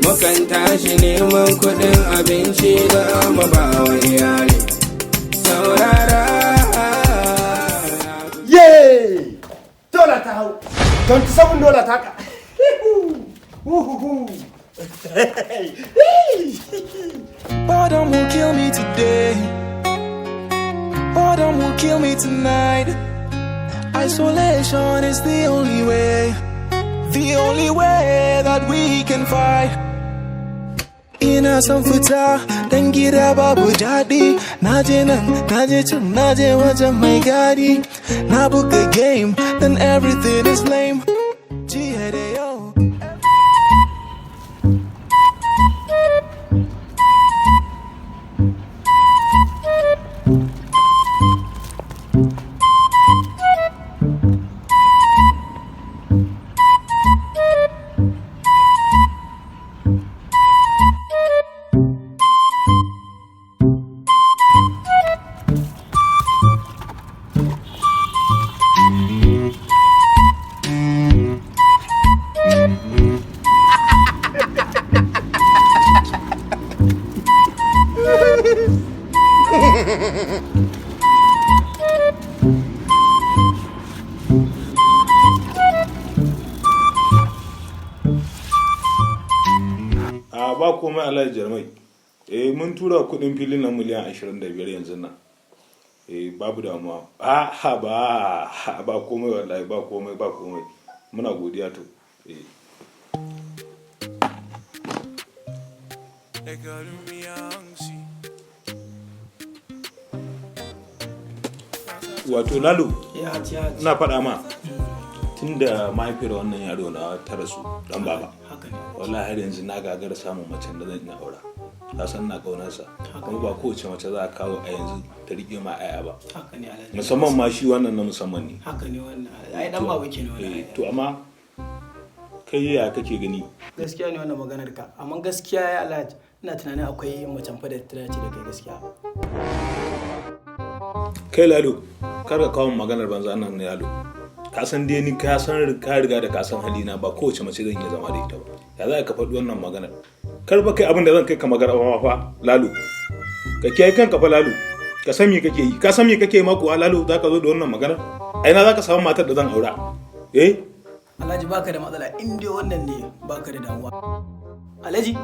Mukan tashi neman kuɗin abinci da mu ba wa iyali. Saurara. Yay! Dola ta hau. $27 ta ka. Boredom will kill me today. Boredom will kill me tonight. Isolation is the only way that we can fight. Ina son fita dan gida babu daɗi. Naje nan, naje can, naje wajen mai gadi. Na buga game, then everything is lame. Jiya da yau. Ba komai Alhaji Jarmai. Mun tura kudin filin nan miliyan 25 yanzu nan. Babu damuwa. Ba komai wallahi, ba komai. Muna godiya to. Wato Lalo, ina faɗa ma tunda mahaifiyar wannan yaro na ta rasu dan baba. Wallahi har yanzu na gagara samun macen da zan iya aura. Ka san na kaunarsa. Kuma ba kowace mace za a kawo a yanzu ta rike ma aya ba. Musamman ma shi wannan na musamman ne. Haka ne wannan. Ai dan baba kenan wannan. To amma kai ya kake gani? Gaskiya ne wannan maganar ka. Amma gaskiya ya Alhaji ina tunanin akwai macen fa da ta dace da kai gaskiya. Kai Lalo, kar ka kawo maganar banza nan ne Lalo. Ka san dai ni ka riga da ka san halina ba kowace mace zan iya zama da ita ba. Ya za ka faɗi wannan maganar? Kar ba kai abin da zan kai ka magana fa Lalo. Ka kiyaye kanka fa Lalo. Ka san me kake yi? Ka san me kake yi ma kuwa Lalo za ka zo da wannan maganar? A ina za ka samu matar da zan aura? Alhaji baka da matsala in dai wannan ne baka da damuwa. Alhaji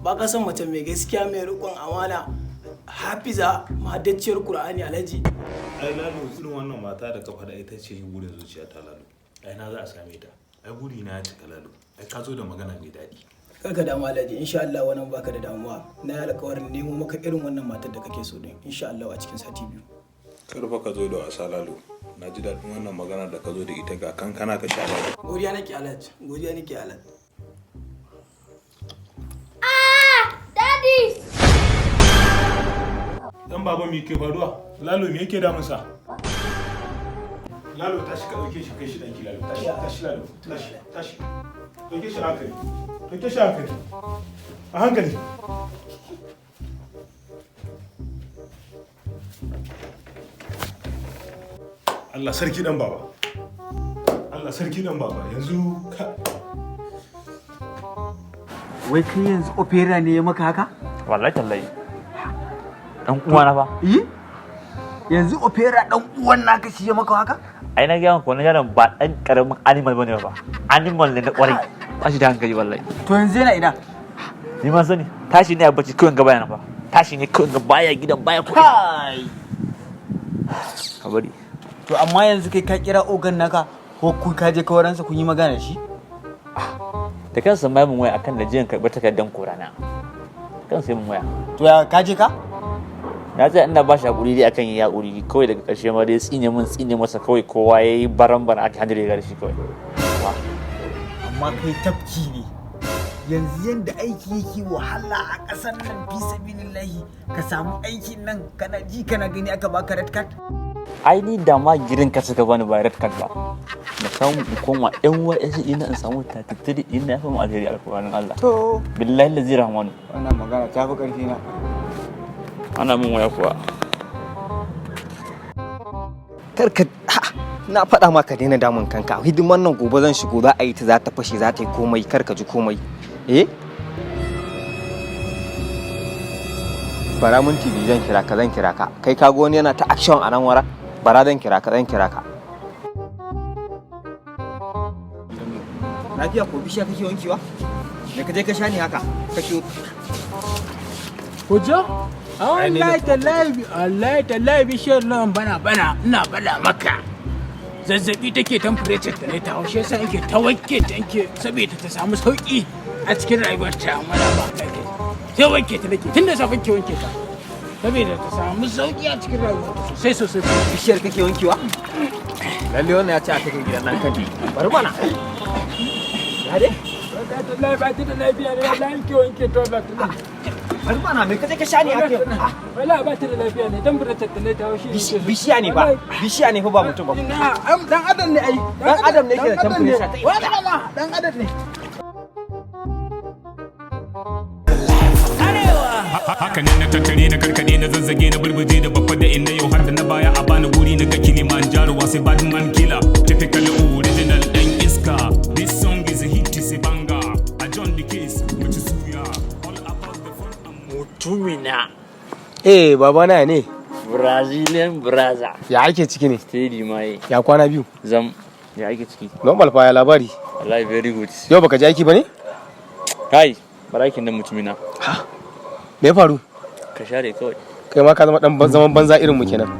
baka san mace mai gaskiya mai riƙon amana hafiza mahaddacciyar Qur'ani Alhaji. Ai Lalo irin wannan mata da ka faɗa ita ce burin zuciya ta Lalo. Ai na za a same ta. Ai buri na ya cika Lalo. Ai ka zo da magana mai daɗi. Karka damu Alhaji, insha Allah wannan baka da damuwa. Na yi alƙawarin nemo maka irin wannan matar da kake so din insha Allah a cikin sati 2. Kar fa ka zo da wasa Lalo. Na ji daɗin wannan magana da ka zo da ita ga kankana ka sha Lalo. Godiya nake Alhaji, godiya nake Alhaji. Daddy! Dan baba me ke faruwa? Lalo me yake damunsa? Lalo tashi ka dauke shi kai shi danki Lalo. Tashi Lalo. Tashi. Dauke shi hankali. Dauke shi hankali. A hankali. Allah sarki dan baba. Allah sarki dan baba. Yanzu ka Wai kai yanzu opera ne ya maka haka? Wallahi tallahi. Dan uwa na fa. Yanzu opera dan uwan naka shi ya maka haka? Ai na ga ko na yaron ba dan karamin animal bane ba. Animal ne na kwarai. Tashi da hankali wallahi. To yanzu yana ina? Ni ma sani. Tashi ne a bacci kawai gaba yana fa. Tashi ne kawai baya gidan baya kuɗi. Kai. Ka bari. To amma yanzu kai ka kira ogan naka ko kun kaje kawaransa kun yi magana da shi? Da kansa mai mun waya akan da jiyan karɓar takardar korana. Kan sai mun waya. To ya kaje ka? Na tsaya ina ba shi hakuri dai akan yi hakuri kawai daga ƙarshe ma dai tsine masa kawai kowa yayi baran aka handle da shi kawai. Amma kai tafki ne. Yanzu yanda aiki yake wahala a ƙasar nan fi sabilillahi ka samu aikin nan kana ji kana gani aka baka red card. ai ni da ma girin ka suka bani ba red card ba na samu in koma NYS ina in samu 33 ina fa mu alheri alƙur'anin Allah To billahi lazi rahmanu wannan magana ta fi ƙarfi na. ana min waya kuwa Karka na faɗa maka daina damun kanka. Hidiman nan gobe zan shigo za a yi ta za ta fashe za ta yi komai karka ji komai. Bara minti biyu zan kira ka. Kai ka wani yana ta action a nan wara? Bara zan kira ka. Lafiya ko bishiya kake wankewa? Me ka je ka sha ni haka? Kake Hujja? Allah ta laifi bishiyar nan ina bana maka. Zazzabi take temperature ta ne ta haushe sai yake ta wanke ta yake saboda ta samu sauki a cikin rayuwar ta amma ba kai. Sai wanke ta nake tunda safin ke wanke ta. Saboda ta samu sauki a cikin rayuwar ta sosai. bishiyar kake wankewa? Lalle wannan ya ce a cikin gidan nan kan bari mana. Ya dai? Ba ta da lafiya ne wallahi ke wanke ta ba ta. Bari mana me kaje ka sha ni haka? Wallahi ba ta da lafiya ne dan burata ta ne ta haushi. Bishiya ne fa ba mutum ba. Dan adam ne ai. Dan adam ne ke da temperature ta. Wallahi dan adam ne. Haka ne na tattare na karkade na zazzage na burbuje da babba da inna yau har da na baya a bani guri na ga Kilimanjaro sai Badman killer typical original dan iska. This song is a hit is a banger. I John the case which is suya all about the fun mutumina Babana ne. Brazilian brother Ya ake ciki ne? steady mai Ya kwana biyu. ya ake ciki Normal fa ya labari. wallahi very good Yau baka je aiki bane? kai barakin nan mutumina Me ya faru? ka share kawai Kai ma ka zama dan zaman banza irin mu kenan.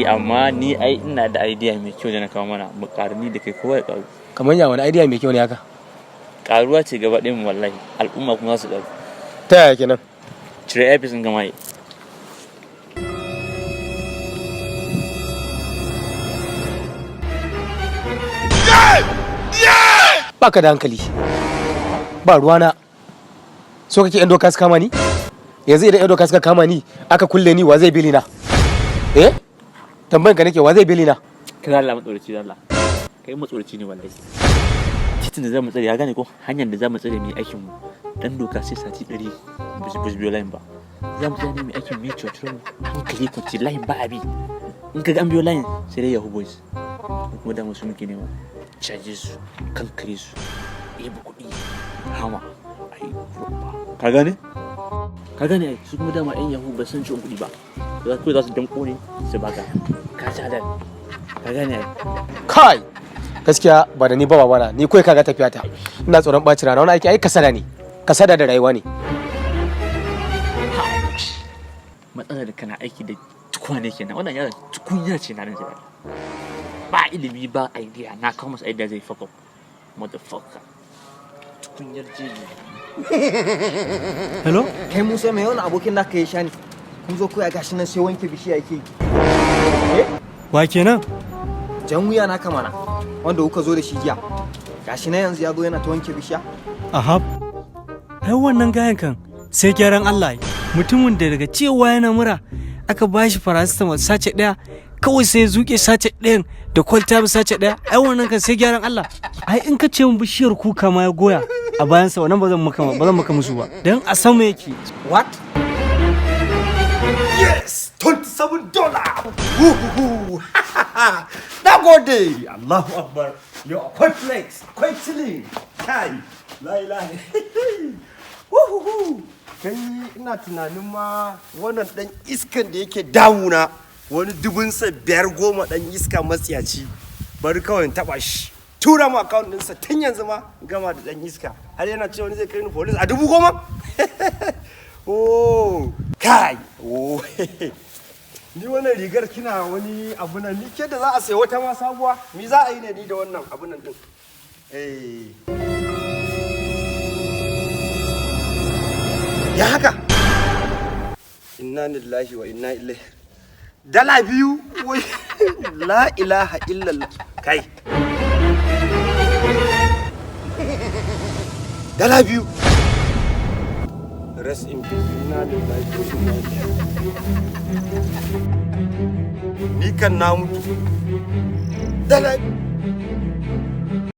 amma ni ai ina da idea mai kyau da na kawo mana mu karni da kai kowa ya karu Kamar ya wani idea mai kyau ne haka? karuwa ce gaba ɗayan mu wallahi al'umma kuma za su karu Ta yaya kenan? cire episode gama yi Baka da hankali. Ba ruwana. So kake yan doka su kama ni? Yanzu idan yan doka suka kama ni aka kulle ni wa zai bili na? Tambayan ka nake wa zai bili na? kada Allah matsoraci da Allah kai matsoraci ne wallahi titin da zamu tsare ya gane ko hanyar da zamu tsare mai aikin mu dan doka sai sati 100 bus biyo line ba zamu tsare mai aikin mai cotron hankali kwanci line ba abi in ka ga an biyo line sai dai Yahoo boys kuma da musu muke nema charges su kankare su ba kuɗi hama ai ka gane ai su kuma dama yan Yahoo ba san ciwon kuɗi ba za su danko ne su baka ka ta da ka gane ai Kai! Gaskiya ba da ni ba babana, ni kawai kaga tafiya ta. Ina tsoron ɓaci rana wani aiki ai kasada ne. Kasada da rayuwa ne. matsalar da kana aiki da tukwane kenan wannan yaron tukunya ce na nan jira ba ilimi ba idea na kawo masa idea zai fuck up motherfucker tukunyar jeji Hello? Kai Musa mai wani abokin naka ya sha ni. Kun zo koya gashi nan sai wanke bishiya yake. Wa kenan? Jan wuya na kamana wanda kuka zo da shi jiya. Gashi nan yanzu ya zo yana ta wanke bishiya. Ahab. Ai wannan gayan kan sai gyaran Allah. Mutumin da daga cewa yana mura aka bashi paracetamol sace daya kawai sai zuke sace ɗayan da kwalta bi sace daya. Ai wannan kan sai gyaran Allah. Ai in ka ce mun bishiyar kuka ma ya goya a bayansa wannan ba zan maka musu ba. Dan a sama yake. What? Yes! $27! Na gode! Allahu Akbar! Yo, akwai flex, akwai chilling. Kai! La ilaha. Kai ina tunanin ma wannan dan iskan da yake damuna wani dubunsa 5-10 dan iska matsiyaci. Bari kawai in taba shi. Tura mu account ɗinsa tun yanzu ma gama da dan iska. Har yana cewa wani zai kai ni police a 10,000? Oh, kai! Oh, ni wannan rigar kina wani abu nan ni ke da za a sayi wata ma sabuwa mi za a yi ne ni da wannan abu nan din ya haka inna lillahi wa inna ilaihi $2 wai la ilaha illallah kai $2 rest in peace inna lillahi wa inna ilaihi ni kan na mutu dala